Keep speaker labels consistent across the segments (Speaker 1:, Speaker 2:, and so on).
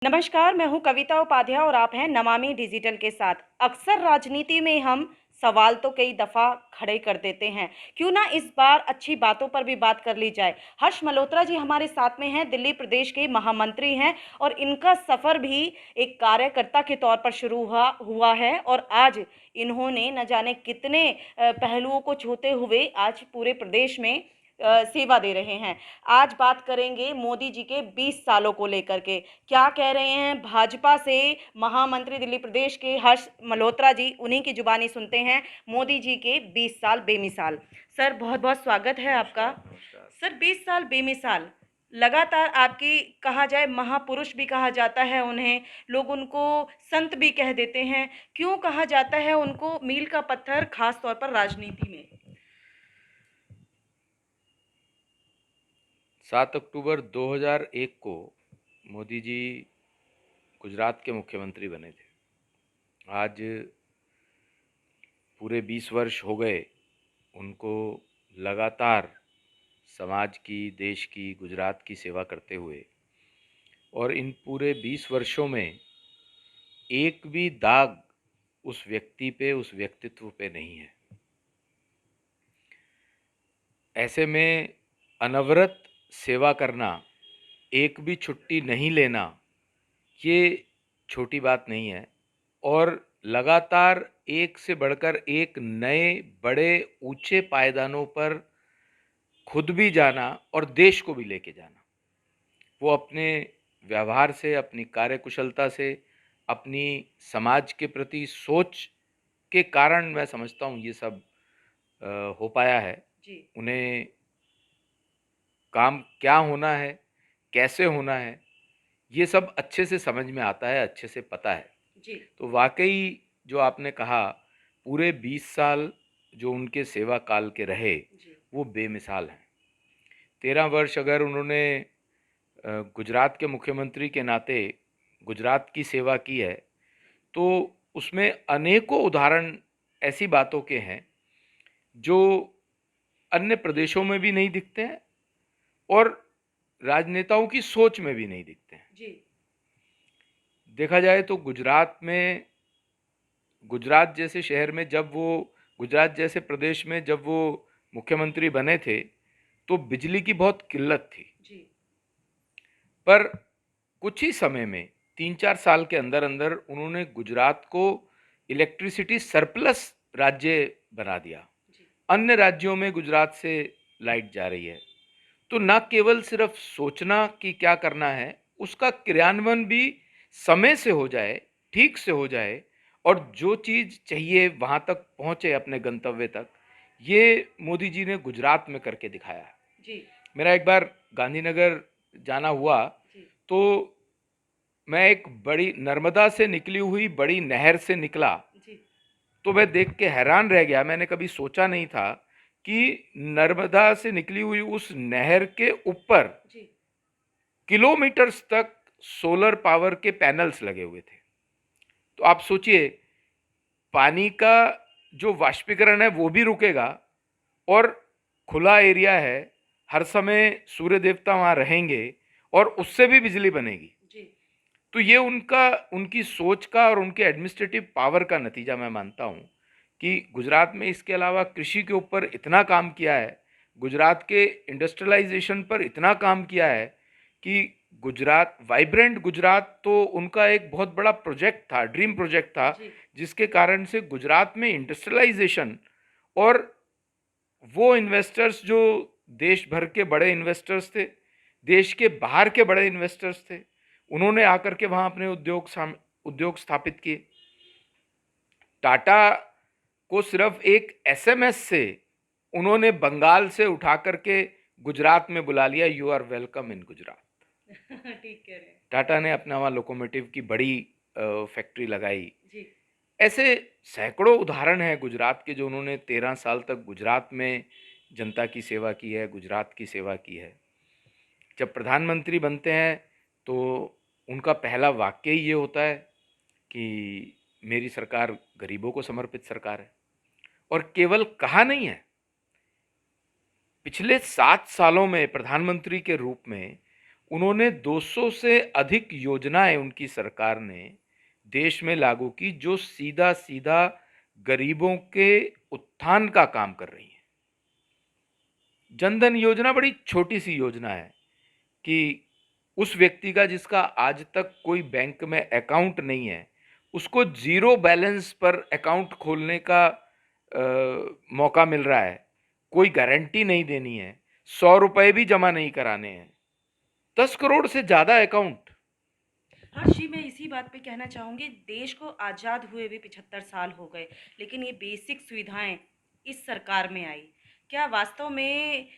Speaker 1: नमस्कार, मैं हूं कविता उपाध्याय और आप हैं नमामि डिजिटल के साथ। अक्सर राजनीति में हम सवाल तो कई दफ़ा खड़े कर देते हैं, क्यों ना इस बार अच्छी बातों पर भी बात कर ली जाए। हर्ष मल्होत्रा जी हमारे साथ में हैं, दिल्ली प्रदेश के महामंत्री हैं और इनका सफ़र भी एक कार्यकर्ता के तौर पर शुरू हुआ है और आज इन्होंने न जाने कितने पहलुओं को छूते हुए आज पूरे प्रदेश में सेवा दे रहे हैं। आज बात करेंगे मोदी जी के 20 सालों को लेकर के। क्या कह रहे हैं भाजपा से महामंत्री दिल्ली प्रदेश के हर्ष मल्होत्रा जी, उन्हीं की जुबानी सुनते हैं। मोदी जी के 20 साल बेमिसाल। सर, बहुत बहुत स्वागत है आपका।
Speaker 2: नमस्कार।
Speaker 1: सर, 20 साल बेमिसाल लगातार आपकी, कहा जाए महापुरुष भी कहा जाता है उन्हें, लोग उनको संत भी कह देते हैं। क्यों कहा जाता है उनको मील का पत्थर, खास तौर पर राजनीति में?
Speaker 2: 7 अक्टूबर 2001 को मोदी जी गुजरात के मुख्यमंत्री बने थे। आज पूरे 20 वर्ष हो गए उनको लगातार समाज की, देश की, गुजरात की सेवा करते हुए, और इन पूरे 20 वर्षों में एक भी दाग उस व्यक्ति पे, उस व्यक्तित्व पे नहीं है। ऐसे में अनवरत सेवा करना, एक भी छुट्टी नहीं लेना, ये छोटी बात नहीं है। और लगातार एक से बढ़कर एक नए बड़े ऊंचे पायदानों पर खुद भी जाना और देश को भी लेके जाना, वो अपने व्यवहार से, अपनी कार्यकुशलता से, अपनी समाज के प्रति सोच के कारण मैं समझता हूँ ये सब हो पाया है।
Speaker 1: जी।
Speaker 2: उन्हें काम क्या होना है, कैसे होना है, ये सब अच्छे से समझ में आता है, अच्छे से पता है।
Speaker 1: जी।
Speaker 2: तो वाकई जो आपने कहा, पूरे 20 साल जो उनके सेवा काल के रहे,
Speaker 1: जी।
Speaker 2: वो बेमिसाल हैं। 13 वर्ष अगर उन्होंने गुजरात के मुख्यमंत्री के नाते गुजरात की सेवा की है, तो उसमें अनेकों उदाहरण ऐसी बातों के हैं जो अन्य प्रदेशों में भी नहीं दिखते हैं और राजनेताओं की सोच में भी नहीं दिखते हैं।
Speaker 1: जी।
Speaker 2: देखा जाए तो गुजरात जैसे शहर में जब वो, गुजरात जैसे प्रदेश में जब वो मुख्यमंत्री बने थे, तो बिजली की बहुत किल्लत थी।
Speaker 1: जी।
Speaker 2: पर कुछ ही समय में, 3-4 साल के अंदर अंदर, उन्होंने गुजरात को इलेक्ट्रिसिटी सरप्लस राज्य बना दिया।
Speaker 1: जी।
Speaker 2: अन्य राज्यों में गुजरात से लाइट जा रही है। तो न केवल सिर्फ सोचना कि क्या करना है, उसका क्रियान्वयन भी समय से हो जाए, ठीक से हो जाए, और जो चीज़ चाहिए वहाँ तक पहुँचे अपने गंतव्य तक, ये मोदी जी ने गुजरात में करके दिखाया है।
Speaker 1: जी।
Speaker 2: मेरा एक बार गांधीनगर जाना हुआ,
Speaker 1: जी।
Speaker 2: तो मैं एक बड़ी नर्मदा से निकली हुई बड़ी नहर से निकला,
Speaker 1: जी।
Speaker 2: तो मैं देख के हैरान रह गया। मैंने कभी सोचा नहीं था कि नर्मदा से निकली हुई उस नहर के ऊपर
Speaker 1: जी।
Speaker 2: किलोमीटर्स तक सोलर पावर के पैनल्स लगे हुए थे। तो आप सोचिए, पानी का जो वाष्पीकरण है वो भी रुकेगा, और खुला एरिया है, हर समय सूर्य देवता वहाँ रहेंगे, और उससे भी बिजली बनेगी।
Speaker 1: जी।
Speaker 2: तो ये उनकी सोच का और उनके एडमिनिस्ट्रेटिव पावर का नतीजा मैं मानता हूँ कि गुजरात में इसके अलावा कृषि के ऊपर इतना काम किया है, गुजरात के इंडस्ट्रियलाइजेशन पर इतना काम किया है कि गुजरात वाइब्रेंट गुजरात तो उनका एक बहुत बड़ा प्रोजेक्ट था, ड्रीम प्रोजेक्ट था,
Speaker 1: जी।
Speaker 2: जिसके कारण से गुजरात में इंडस्ट्रियलाइजेशन और वो इन्वेस्टर्स जो देश भर के बड़े इन्वेस्टर्स थे, देश के बाहर के बड़े इन्वेस्टर्स थे, उन्होंने आकर के वहाँ अपने उद्योग स्थापित किए। टाटा को सिर्फ एक एसएमएस से उन्होंने बंगाल से उठा करके गुजरात में बुला लिया, you are welcome in Gujarat.
Speaker 1: ठीक कह रहे हैं।
Speaker 2: टाटा ने अपना वहाँ लोकोमोटिव की बड़ी फैक्ट्री लगाई।
Speaker 1: जी।
Speaker 2: ऐसे सैकड़ों उदाहरण हैं गुजरात के, जो उन्होंने 13 साल तक गुजरात में जनता की सेवा की है, गुजरात की सेवा की है। जब प्रधानमंत्री बनते हैं तो उनका पहला वाक्य ही ये होता है कि मेरी सरकार गरीबों को समर्पित सरकार है। और केवल कहा नहीं है, पिछले 7 सालों में प्रधानमंत्री के रूप में उन्होंने 200 से अधिक योजनाएं उनकी सरकार ने देश में लागू की जो सीधा सीधा गरीबों के उत्थान का काम कर रही है। जनधन योजना बड़ी छोटी सी योजना है कि उस व्यक्ति का जिसका आज तक कोई बैंक में अकाउंट नहीं है उसको जीरो बैलेंस पर अकाउंट खोलने का मौका मिल रहा है। कोई गारंटी नहीं देनी है, 100 रुपए भी जमा नहीं कराने हैं। 10 करोड़ से ज्यादा अकाउंट।
Speaker 1: हर्ष जी, मैं इसी बात पे कहना चाहूँगी, देश को आज़ाद हुए भी 75 साल हो गए, लेकिन ये बेसिक सुविधाएं इस सरकार में आई। क्या वास्तव में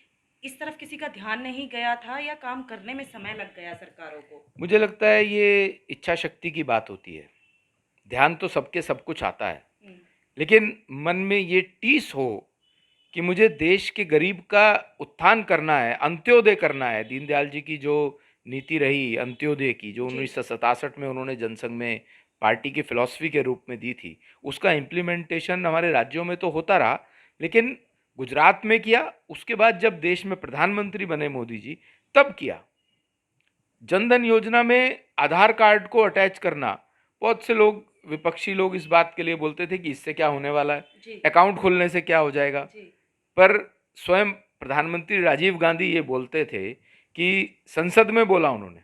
Speaker 1: इस तरफ किसी का ध्यान नहीं गया था या काम करने में समय लग गया सरकारों को?
Speaker 2: मुझे लगता है ये इच्छा शक्ति की बात होती है। ध्यान तो सबके सब कुछ आता है,
Speaker 1: हम्म,
Speaker 2: लेकिन मन में ये टीस हो कि मुझे देश के गरीब का उत्थान करना है, अंत्योदय करना है। दीनदयाल जी की जो नीति रही अंत्योदय की, जो
Speaker 1: जी
Speaker 2: 1967 में उन्होंने जनसंघ में पार्टी की फिलॉसफी के रूप में दी थी, उसका इम्प्लीमेंटेशन हमारे राज्यों में तो होता रहा, लेकिन गुजरात में किया। उसके बाद जब देश में प्रधानमंत्री बने मोदी जी, तब किया। जनधन योजना में आधार कार्ड को अटैच करना, बहुत से लोग, विपक्षी लोग इस बात के लिए बोलते थे कि इससे क्या होने वाला है,
Speaker 1: जी
Speaker 2: अकाउंट खोलने से क्या हो जाएगा।
Speaker 1: जी
Speaker 2: पर स्वयं प्रधानमंत्री राजीव गांधी ये बोलते थे कि संसद में बोला उन्होंने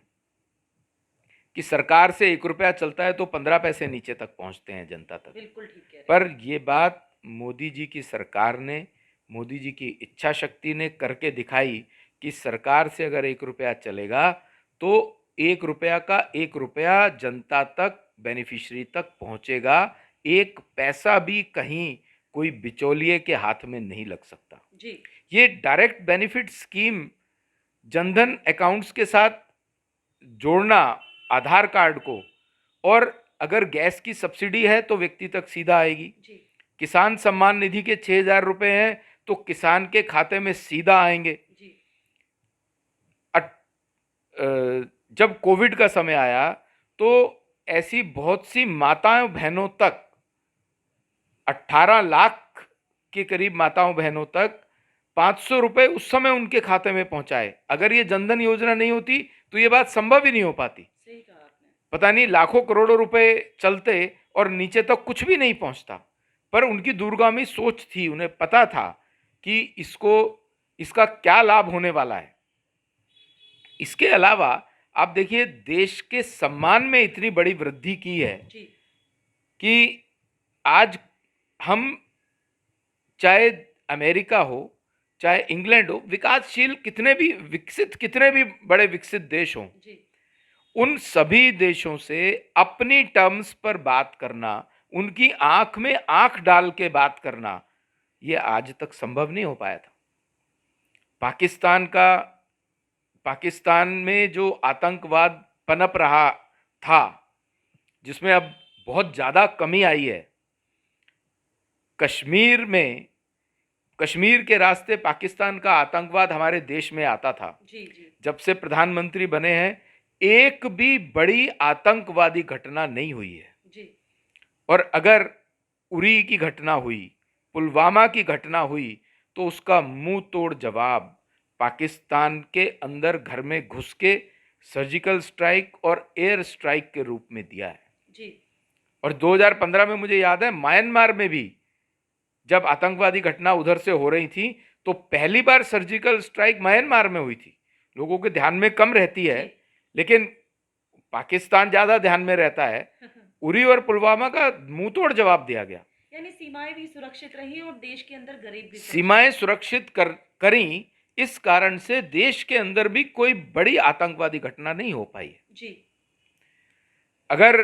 Speaker 2: कि सरकार से 1 रुपया चलता है तो 15 पैसे नीचे तक पहुंचते हैं जनता तक।
Speaker 1: बिल्कुल ठीक कह रहे
Speaker 2: पर ये बात मोदी जी की सरकार ने, मोदी जी की इच्छा शक्ति ने करके दिखाई कि सरकार से अगर 1 रुपया चलेगा तो 1 रुपया का 1 रुपया जनता तक, बेनिफिशियरी तक पहुंचेगा। 1 पैसा भी कहीं कोई बिचौलिए के हाथ में नहीं लग सकता।
Speaker 1: जी
Speaker 2: ये direct benefit scheme Jan Dhan accounts के साथ जोड़ना आधार कार्ड को, और अगर गैस की सब्सिडी है तो व्यक्ति तक सीधा आएगी।
Speaker 1: जी
Speaker 2: किसान सम्मान निधि के 6,000 रुपए हैं तो किसान के खाते में सीधा आएंगे।
Speaker 1: जी
Speaker 2: जब कोविड का समय आया तो ऐसी बहुत सी माताओं बहनों तक, 18 लाख के करीब माताओं बहनों तक 500 रुपए उस समय उनके खाते में पहुंचाए। अगर ये जनधन योजना नहीं होती तो ये बात संभव ही नहीं हो पाती।
Speaker 1: सही कहा आपने।
Speaker 2: पता नहीं लाखों करोड़ों रुपए चलते और नीचे तक कुछ भी नहीं पहुंचता। पर उनकी दूरगामी सोच थी, उन्हें पता था कि इसका क्या लाभ होने वाला है। इसके अलावा आप देखिए, देश के सम्मान में इतनी बड़ी वृद्धि की है
Speaker 1: जी
Speaker 2: कि आज हम, चाहे अमेरिका हो चाहे इंग्लैंड हो, विकासशील कितने भी विकसित, कितने भी बड़े विकसित देश हों,
Speaker 1: जी
Speaker 2: उन सभी देशों से अपनी टर्म्स पर बात करना, उनकी आंख में आंख डाल के बात करना, ये आज तक संभव नहीं हो पाया था। पाकिस्तान में जो आतंकवाद पनप रहा था, जिसमें अब बहुत ज्यादा कमी आई है। कश्मीर के रास्ते पाकिस्तान का आतंकवाद हमारे देश में आता था।
Speaker 1: जी जी
Speaker 2: जब से प्रधानमंत्री बने हैं, एक भी बड़ी आतंकवादी घटना नहीं हुई है।
Speaker 1: जी
Speaker 2: और अगर उरी की घटना हुई, पुलवामा की घटना हुई, तो उसका मुंह तोड़ जवाब पाकिस्तान के अंदर घर में घुस के सर्जिकल स्ट्राइक और एयर स्ट्राइक के रूप में दिया है।
Speaker 1: जी
Speaker 2: और 2015 में मुझे याद है, म्यांमार में भी जब आतंकवादी घटना उधर से हो रही थी तो पहली बार सर्जिकल स्ट्राइक म्यांमार में हुई थी। लोगों के ध्यान में कम रहती है, लेकिन पाकिस्तान ज्यादा ध्यान में रहता है। उरी और पुलवामा का मुंह तोड़ जवाब दिया गया।
Speaker 1: यानी सीमाएं भी सुरक्षित रही और देश के अंदर गरीब भी
Speaker 2: सीमाएं सुरक्षित करी, इस कारण से देश के अंदर भी कोई बड़ी आतंकवादी घटना नहीं हो पाई है।
Speaker 1: जी
Speaker 2: अगर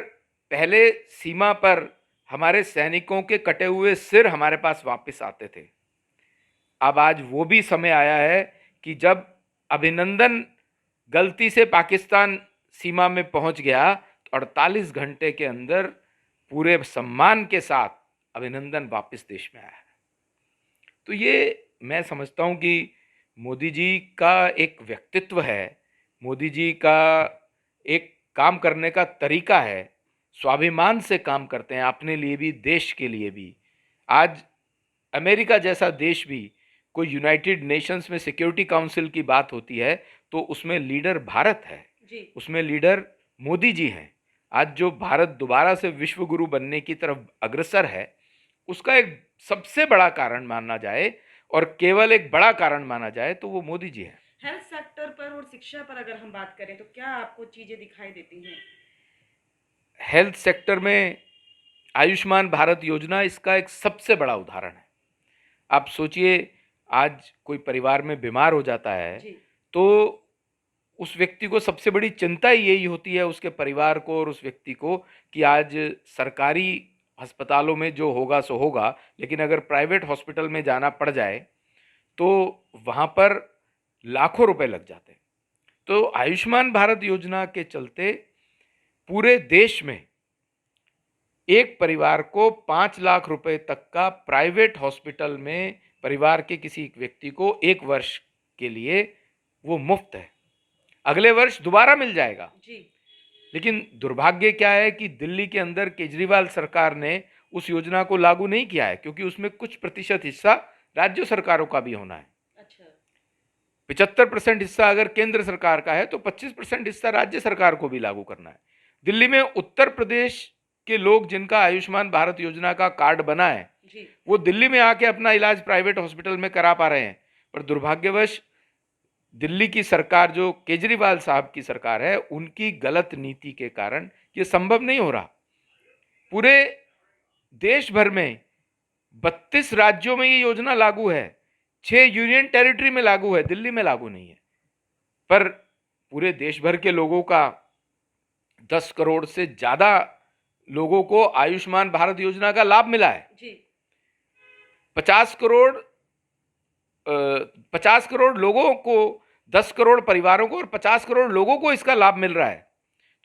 Speaker 2: पहले सीमा पर हमारे सैनिकों के कटे हुए सिर हमारे पास वापस आते थे, अब आज वो भी समय आया है कि जब अभिनंदन गलती से पाकिस्तान सीमा में पहुंच गया तो 48 घंटे के अंदर पूरे सम्मान के साथ अभिनंदन वापस देश में आया है। तो ये मैं समझता हूं कि मोदी जी का एक व्यक्तित्व है, मोदी जी का एक काम करने का तरीका है, स्वाभिमान से काम करते हैं, अपने लिए भी देश के लिए भी। आज अमेरिका जैसा देश भी कोई यूनाइटेड नेशंस में सिक्योरिटी काउंसिल की बात होती है तो उसमें लीडर भारत है,
Speaker 1: जी।
Speaker 2: उसमें लीडर मोदी जी हैं। आज जो भारत दोबारा से विश्व गुरु बनने की तरफ अग्रसर है, उसका एक सबसे बड़ा कारण माना जाए और केवल एक बड़ा कारण माना जाए तो वो मोदी जी हैं।
Speaker 1: हेल्थ सेक्टर पर और शिक्षा पर अगर हम बात करें तो क्या आपको चीजें दिखाई देती हैं?
Speaker 2: हेल्थ सेक्टर में आयुष्मान भारत योजना इसका एक सबसे बड़ा उदाहरण है। आप सोचिए, आज कोई परिवार में बीमार हो जाता है
Speaker 1: जी।
Speaker 2: तो उस व्यक्ति को सबसे बड़ी चिंता ही यही होती है, उसके परिवार को और उस व्यक्ति को, कि आज सरकारी अस्पतालों में जो होगा सो होगा, लेकिन अगर प्राइवेट हॉस्पिटल में जाना पड़ जाए तो वहाँ पर लाखों रुपए लग जाते हैं। तो आयुष्मान भारत योजना के चलते पूरे देश में एक परिवार को 5 लाख रुपए तक का प्राइवेट हॉस्पिटल में परिवार के किसी एक व्यक्ति को 1 वर्ष के लिए वो मुफ्त है। अगले वर्ष दोबारा मिल जाएगा।
Speaker 1: जी।
Speaker 2: लेकिन दुर्भाग्य क्या है कि दिल्ली के अंदर केजरीवाल सरकार ने उस योजना को लागू नहीं किया है, क्योंकि उसमें कुछ प्रतिशत हिस्सा राज्य सरकारों का भी होना है।
Speaker 1: अच्छा।
Speaker 2: 75% हिस्सा अगर केंद्र सरकार का है तो 25% हिस्सा राज्य सरकार को भी लागू करना है। दिल्ली में उत्तर प्रदेश के लोग जिनका आयुष्मान भारत योजना का कार्ड बना है,
Speaker 1: जी।
Speaker 2: वो दिल्ली में आके अपना इलाज प्राइवेट हॉस्पिटल में करा पा रहे हैं, पर दुर्भाग्यवश दिल्ली की सरकार, जो केजरीवाल साहब की सरकार है, उनकी गलत नीति के कारण ये संभव नहीं हो रहा। पूरे देश भर में 32 राज्यों में ये योजना लागू है, 6 यूनियन टेरिटरी में लागू है, दिल्ली में लागू नहीं है। पर पूरे देश भर के लोगों का 10 करोड़ से ज्यादा लोगों को आयुष्मान भारत योजना का लाभ मिला है।
Speaker 1: जी।
Speaker 2: 50 करोड़ 50 करोड़ लोगों को, 10 करोड़ परिवारों को और 50 करोड़ लोगों को इसका लाभ मिल रहा है।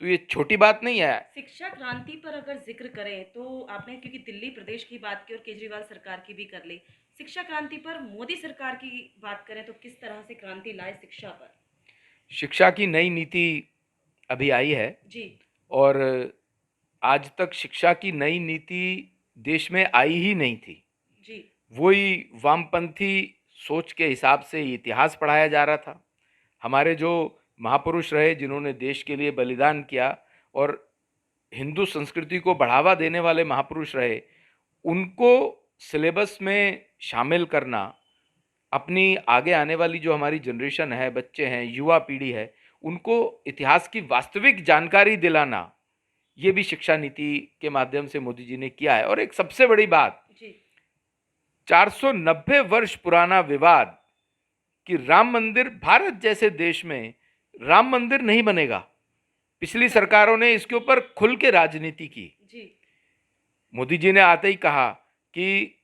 Speaker 2: तो ये छोटी बात नहीं है।
Speaker 1: शिक्षा क्रांति पर अगर जिक्र करें तो आपने, क्योंकि दिल्ली प्रदेश की बात की और केजरीवाल सरकार की भी कर ली, शिक्षा क्रांति पर मोदी सरकार की बात करें तो किस तरह से क्रांति लाए शिक्षा पर?
Speaker 2: शिक्षा की नई नीति अभी आई है
Speaker 1: जी।
Speaker 2: और आज तक शिक्षा की नई नीति देश में आई ही नहीं थी।
Speaker 1: जी।
Speaker 2: वही वामपंथी सोच के हिसाब से इतिहास पढ़ाया जा रहा था। हमारे जो महापुरुष रहे, जिन्होंने देश के लिए बलिदान किया और हिंदू संस्कृति को बढ़ावा देने वाले महापुरुष रहे, उनको सिलेबस में शामिल करना, अपनी आगे आने वाली जो हमारी जनरेशन है, बच्चे हैं, युवा पीढ़ी है, उनको इतिहास की वास्तविक जानकारी दिलाना, ये भी शिक्षा नीति के माध्यम से मोदी जी ने किया है। और एक सबसे बड़ी बात,
Speaker 1: जी।
Speaker 2: 490 वर्ष पुराना विवाद कि राम मंदिर, भारत जैसे देश में राम मंदिर नहीं बनेगा, पिछली सरकारों ने इसके ऊपर खुल के राजनीति की।
Speaker 1: जी।
Speaker 2: मोदी जी ने आते ही कहा कि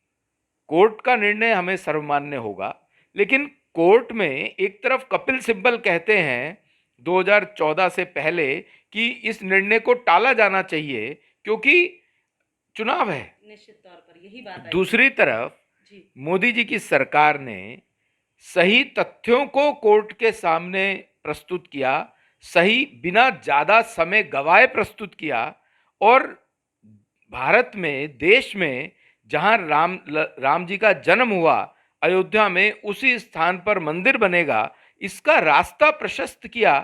Speaker 2: कोर्ट का निर्णय हमें सर्वमान्य होगा, लेकिन कोर्ट में एक तरफ कपिल सिब्बल कहते हैं 2014 से पहले कि इस निर्णय को टाला जाना चाहिए क्योंकि चुनाव है।
Speaker 1: निश्चित तौर पर यही बात आई।
Speaker 2: दूसरी तरफ
Speaker 1: जी।
Speaker 2: मोदी जी की सरकार ने सही तथ्यों को कोर्ट के सामने प्रस्तुत किया, सही, बिना ज्यादा समय गवाए प्रस्तुत किया, और भारत में, देश में जहां राम जी का जन्म हुआ, अयोध्या में, उसी स्थान पर मंदिर बनेगा, इसका रास्ता प्रशस्त किया,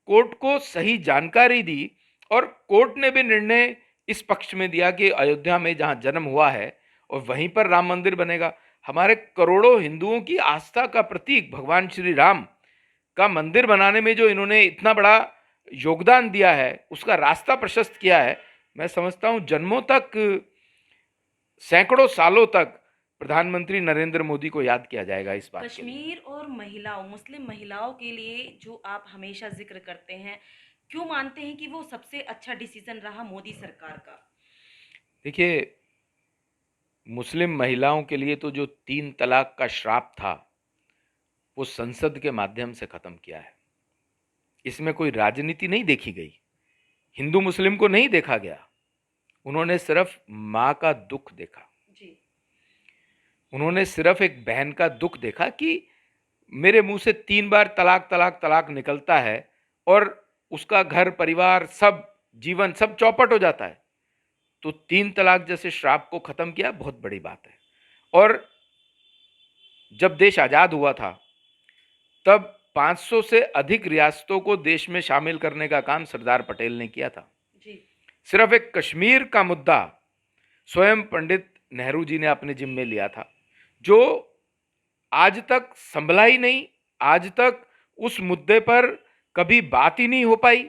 Speaker 2: कोर्ट को सही जानकारी दी और कोर्ट ने भी निर्णय इस पक्ष में दिया कि अयोध्या में जहां जन्म हुआ है और वहीं पर राम मंदिर बनेगा। हमारे करोड़ों हिंदुओं की आस्था का प्रतीक भगवान श्री राम का मंदिर बनाने में जो इन्होंने इतना बड़ा योगदान दिया है, उसका रास्ता प्रशस्त किया है। मैं समझता हूं जन्मों तक, सैकड़ों सालों तक प्रधानमंत्री नरेंद्र मोदी को याद किया जाएगा इस बात के लिए।
Speaker 1: कश्मीर और महिलाओं, मुस्लिम महिलाओं के लिए जो आप हमेशा जिक्र करते हैं, क्यों मानते हैं कि वो सबसे अच्छा डिसीजन रहा मोदी सरकार का?
Speaker 2: देखिए, मुस्लिम महिलाओं के लिए तो जो 3 तलाक का श्राप था, वो संसद के माध्यम से खत्म किया है। इसमें कोई राजनीति नहीं देखी गई, हिंदू मुस्लिम को नहीं देखा गया, उन्होंने सिर्फ माँ का दुख देखा।
Speaker 1: जी।
Speaker 2: उन्होंने सिर्फ एक बहन का दुख देखा कि मेरे मुंह से 3 बार तलाक तलाक तलाक निकलता है और उसका घर परिवार सब, जीवन सब चौपट हो जाता है। तो 3 तलाक जैसे श्राप को खत्म किया, बहुत बड़ी बात है। और जब देश आज़ाद हुआ था तब 500 से अधिक रियासतों को देश में शामिल करने का काम सरदार पटेल ने किया था।
Speaker 1: जी।
Speaker 2: सिर्फ एक कश्मीर का मुद्दा स्वयं पंडित नेहरू जी ने अपने जिम्मे लिया था, जो आज तक संभला ही नहीं। आज तक उस मुद्दे पर कभी बात ही नहीं हो पाई।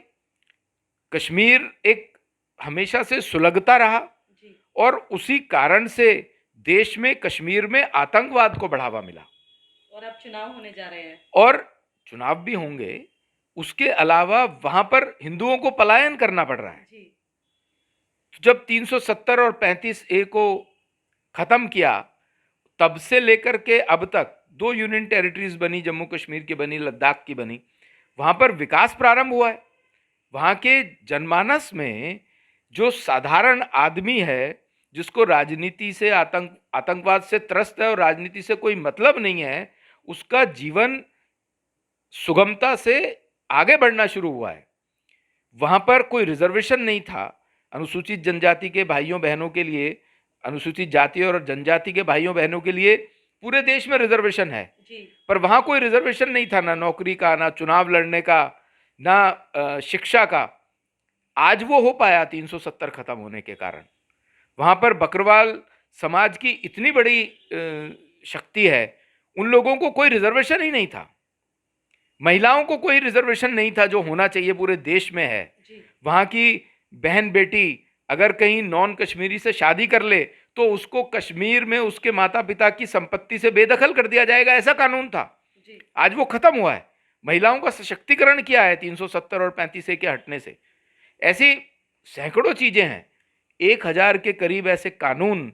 Speaker 2: कश्मीर एक हमेशा से सुलगता रहा
Speaker 1: जी।
Speaker 2: और उसी कारण से देश में कश्मीर में आतंकवाद को बढ़ावा मिला।
Speaker 1: और अब चुनाव होने जा रहे हैं।
Speaker 2: और चुनाव भी होंगे, उसके अलावा वहां पर हिंदुओं को पलायन करना पड़ रहा है।
Speaker 1: जी।
Speaker 2: जब 370 और 35A को खत्म किया, तब से लेकर के अब तक 2 यूनियन टेरिटरीज बनी, जम्मू कश्मीर की बनी, लद्दाख की बनी। वहां पर विकास प्रारंभ हुआ है। वहां के जनमानस में जो साधारण आदमी है, जिसको राजनीति से आतंकवाद से त्रस्त है और राजनीति से कोई मतलब नहीं है, उसका जीवन सुगमता से आगे बढ़ना शुरू हुआ है। वहां पर कोई रिजर्वेशन नहीं था। अनुसूचित जनजाति के भाइयों बहनों के लिए, अनुसूचित जाति और जनजाति के भाइयों बहनों के लिए पूरे देश में रिजर्वेशन है।
Speaker 1: जी।
Speaker 2: पर वहां कोई रिजर्वेशन नहीं था, ना नौकरी का, ना चुनाव लड़ने का, ना शिक्षा का। आज वो हो पाया 370 खत्म होने के कारण। वहां पर बकरवाल समाज की इतनी बड़ी शक्ति है, उन लोगों को कोई रिजर्वेशन ही नहीं था। महिलाओं को कोई रिजर्वेशन नहीं था, जो होना चाहिए पूरे देश में है। वहां की बहन बेटी अगर कहीं नॉन कश्मीरी से शादी कर ले तो उसको कश्मीर में उसके माता पिता की संपत्ति से बेदखल कर दिया जाएगा, ऐसा कानून था। आज वो खत्म हुआ है। महिलाओं का सशक्तिकरण किया है 370 और 35A के हटने से। ऐसी सैकड़ों चीजें हैं। 1000 के करीब ऐसे कानून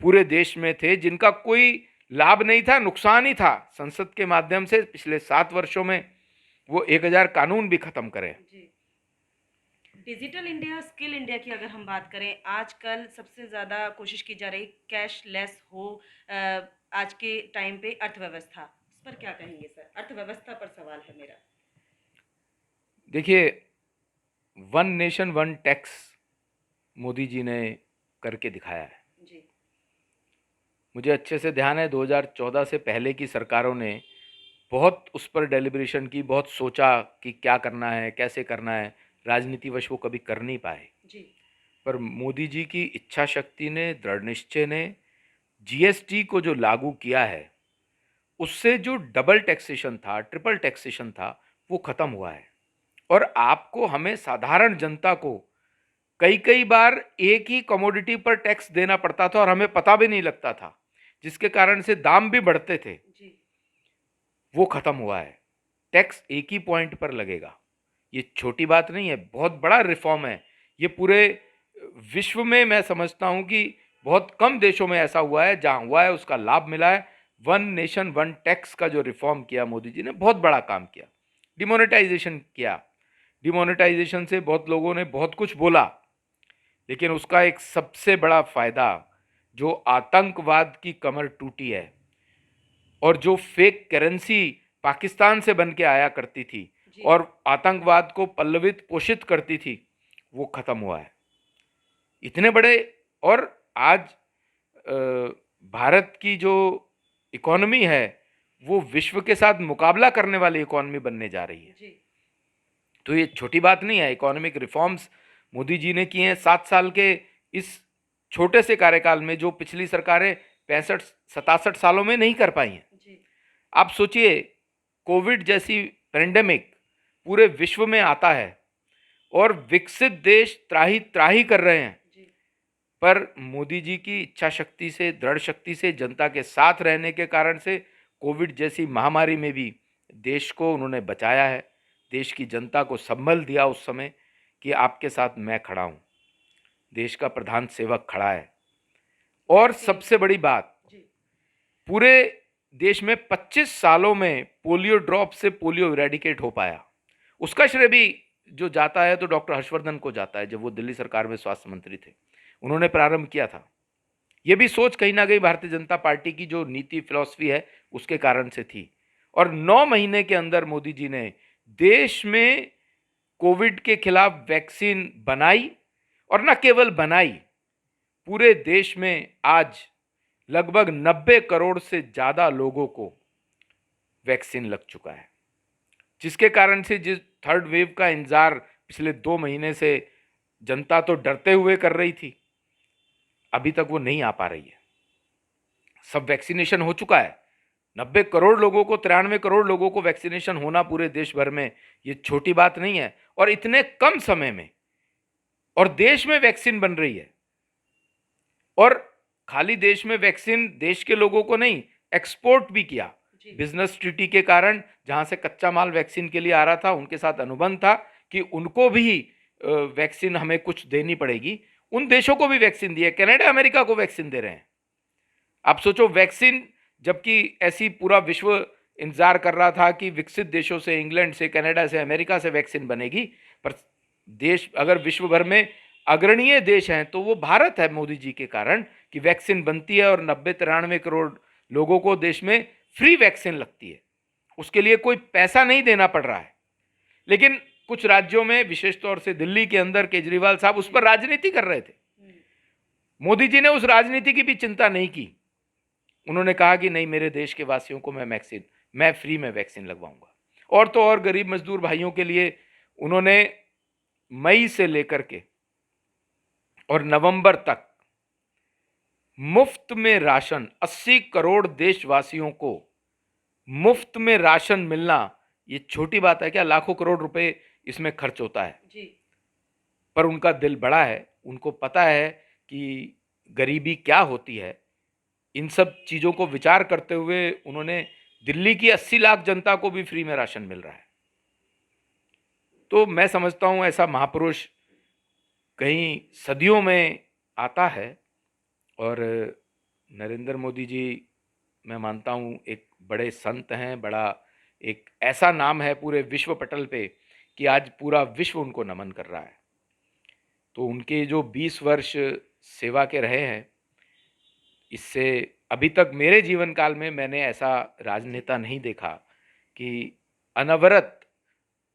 Speaker 2: पूरे देश में थे जिनका कोई लाभ नहीं था, नुकसान ही था। संसद के माध्यम से पिछले 7 वर्षों में वो 1000 कानून भी खत्म करे।
Speaker 1: डिजिटल इंडिया, स्किल इंडिया की अगर हम बात करें, आजकल सबसे ज़्यादा कोशिश की जा रही कैशलेस हो आज के टाइम पे अर्थव्यवस्था, उस पर क्या कहेंगे सर? अर्थव्यवस्था पर सवाल है मेरा।
Speaker 2: देखिए, one nation one tax Modi ji ने करके दिखाया है।
Speaker 1: जी।
Speaker 2: मुझे अच्छे से ध्यान है 2014 से पहले की सरकारों ने बहुत उस पर डेलिब्रेशन की, बहुत सोचा कि क्या करना है, कैसे करना है। राजनीतिवश वो कभी कर नहीं पाए।
Speaker 1: जी।
Speaker 2: पर मोदी जी की इच्छा शक्ति ने, दृढ़ निश्चय ने जीएसटी को जो लागू किया है, उससे जो डबल टैक्सेशन था, ट्रिपल टैक्सेशन था, वो खत्म हुआ है। और आपको, हमें साधारण जनता को कई कई बार एक ही कमोडिटी पर टैक्स देना पड़ता था और हमें पता भी नहीं लगता था, जिसके कारण से दाम भी बढ़ते थे।
Speaker 1: जी।
Speaker 2: वो खत्म हुआ है। टैक्स एक ही पॉइंट पर लगेगा। ये छोटी बात नहीं है, बहुत बड़ा रिफॉर्म है। ये पूरे विश्व में मैं समझता हूं कि बहुत कम देशों में ऐसा हुआ है, जहां हुआ है उसका लाभ मिला है। वन नेशन वन टैक्स का जो रिफॉर्म किया मोदी जी ने, बहुत बड़ा काम किया। डिमोनेटाइजेशन किया। डिमोनेटाइजेशन से बहुत लोगों ने बहुत कुछ बोला, लेकिन उसका एक सबसे बड़ा फायदा, जो आतंकवाद की कमर टूटी है और जो फेक करेंसी पाकिस्तान से बन के आया करती थी और आतंकवाद को पल्लवित पोषित करती थी, वो खत्म हुआ है। इतने बड़े, और आज भारत की जो इकोनॉमी है वो विश्व के साथ मुकाबला करने वाली इकोनॉमी बनने जा रही है। तो ये छोटी बात नहीं है। इकोनॉमिक रिफॉर्म्स मोदी जी ने किए हैं 7 साल के इस छोटे से कार्यकाल में, जो पिछली सरकारें 65-67 सालों में नहीं कर पाई हैं। आप सोचिए, कोविड जैसी पेंडेमिक पूरे विश्व में आता है और विकसित देश त्राही त्राही कर रहे हैं, पर मोदी जी की इच्छा शक्ति से, दृढ़ शक्ति से, जनता के साथ रहने के कारण से कोविड जैसी महामारी में भी देश को उन्होंने बचाया है। देश की जनता को संबल दिया उस समय कि आपके साथ मैं खड़ा हूं। देश का प्रधान सेवक खड़ा है। और सबसे बड़ी बात, पूरे देश में 25 सालों में पोलियो ड्रॉप से पोलियो इरेडिकेट हो पाया। उसका श्रेय भी जो जाता है तो डॉक्टर हर्षवर्धन को जाता है, जब वो दिल्ली सरकार में स्वास्थ्य मंत्री थे। उन्होंने प्रारंभ किया था। ये भी सोच कहीं ना कहीं भारतीय जनता पार्टी की जो नीति फिलॉसफी है उसके कारण से थी। और 9 महीने के अंदर मोदी जी ने देश में कोविड के खिलाफ वैक्सीन बनाई, और न केवल बनाई, पूरे देश में आज लगभग 90 करोड़ से ज़्यादा लोगों को वैक्सीन लग चुका है, जिसके कारण से जिस थर्ड वेव का इंतजार पिछले 2 महीने से जनता तो डरते हुए कर रही थी, अभी तक वो नहीं आ पा रही है। सब वैक्सीनेशन हो चुका है। 90 करोड़ लोगों को, 93 करोड़ लोगों को वैक्सीनेशन होना पूरे देश भर में, ये छोटी बात नहीं है। और इतने कम समय में, और देश में वैक्सीन बन रही है। और खाली देश में वैक्सीन, देश के लोगों को नहीं, एक्सपोर्ट भी किया। बिजनेस ट्रीटी के कारण जहां से कच्चा माल वैक्सीन के लिए आ रहा था, उनके साथ अनुबंध था कि उनको भी वैक्सीन हमें कुछ देनी पड़ेगी। उन देशों को भी वैक्सीन दी है। कनाडा, अमेरिका को वैक्सीन दे रहे हैं। आप सोचो, वैक्सीन, जबकि ऐसी पूरा विश्व इंतजार कर रहा था कि विकसित देशों से, इंग्लैंड से, कनाडा से, अमेरिका से वैक्सीन बनेगी, पर देश अगर विश्व भर में अग्रणीय देश हैं तो वो भारत है, मोदी जी के कारण, कि वैक्सीन बनती है और 90-93 करोड़ लोगों को देश में फ्री वैक्सीन लगती है। उसके लिए कोई पैसा नहीं देना पड़ रहा है। लेकिन कुछ राज्यों में, विशेष तौर से दिल्ली के अंदर, केजरीवाल साहब उस पर राजनीति कर रहे थे। मोदी जी ने उस राजनीति की भी चिंता नहीं की। उन्होंने कहा कि नहीं, मेरे देश के वासियों को मैं फ्री में वैक्सीन लगवाऊंगा। और तो और गरीब मजदूर भाइयों के लिए उन्होंने मई से लेकर के और नवंबर तक मुफ्त में राशन, 80 करोड़ देशवासियों को मुफ्त में राशन मिलना, ये छोटी बात है क्या? लाखों करोड़ रुपए इसमें खर्च होता है जी। पर उनका दिल बड़ा है, उनको पता है कि गरीबी क्या होती है। इन सब चीजों को विचार करते हुए उन्होंने दिल्ली की 80 लाख जनता को भी फ्री में राशन मिल रहा है। तो मैं समझता हूं ऐसा महापुरुष कहीं सदियों में आता है। और नरेंद्र मोदी जी, मैं मानता हूं, एक बड़े संत हैं, बड़ा एक ऐसा नाम है पूरे विश्व पटल पे कि आज पूरा विश्व उनको नमन कर रहा है। तो उनके जो 20 वर्ष सेवा के रहे हैं, इससे अभी तक मेरे जीवन काल में मैंने ऐसा राजनेता नहीं देखा कि अनवरत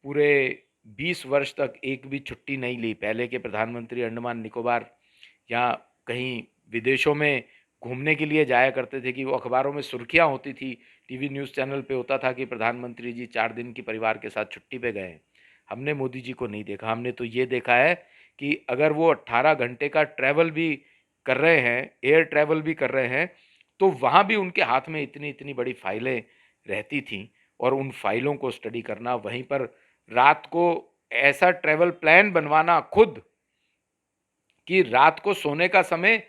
Speaker 2: पूरे 20 वर्ष तक एक भी छुट्टी नहीं ली। पहले के प्रधानमंत्री अंडमान निकोबार या कहीं विदेशों में घूमने के लिए जाया करते थे कि वो अखबारों में सुर्खियां होती थी, टीवी न्यूज़ चैनल पे होता था कि प्रधानमंत्री जी 4 दिन की परिवार के साथ छुट्टी पे गए। हमने मोदी जी को नहीं देखा। हमने तो ये देखा है कि अगर वो 18 घंटे का ट्रैवल भी कर रहे हैं, एयर ट्रैवल भी कर रहे हैं, तो वहाँ भी उनके हाथ में इतनी इतनी बड़ी फाइलें रहती थीं, और उन फाइलों को स्टडी करना, वहीं पर रात को ऐसा ट्रैवल प्लान बनवाना खुद कि रात को सोने का समय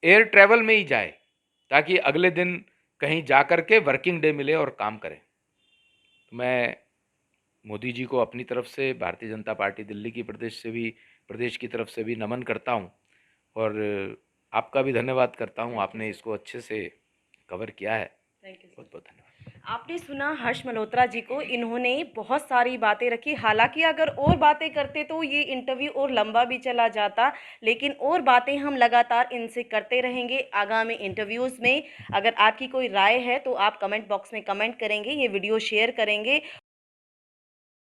Speaker 2: एयर ट्रैवल में ही जाए, ताकि अगले दिन कहीं जाकर के वर्किंग डे मिले और काम करें। तो मैं मोदी जी को अपनी तरफ से, भारतीय जनता पार्टी दिल्ली की प्रदेश की तरफ से भी नमन करता हूं, और आपका भी धन्यवाद करता हूं। आपने इसको अच्छे से कवर किया है। बहुत बहुत धन्यवाद।
Speaker 1: आपने सुना हर्ष मल्होत्रा जी को, इन्होंने बहुत सारी बातें रखी। हालांकि अगर और बातें करते तो ये इंटरव्यू और लंबा भी चला जाता, लेकिन और बातें हम लगातार इनसे करते रहेंगे आगामी इंटरव्यूज़ में। अगर आपकी कोई राय है तो आप कमेंट बॉक्स में कमेंट करेंगे, ये वीडियो शेयर करेंगे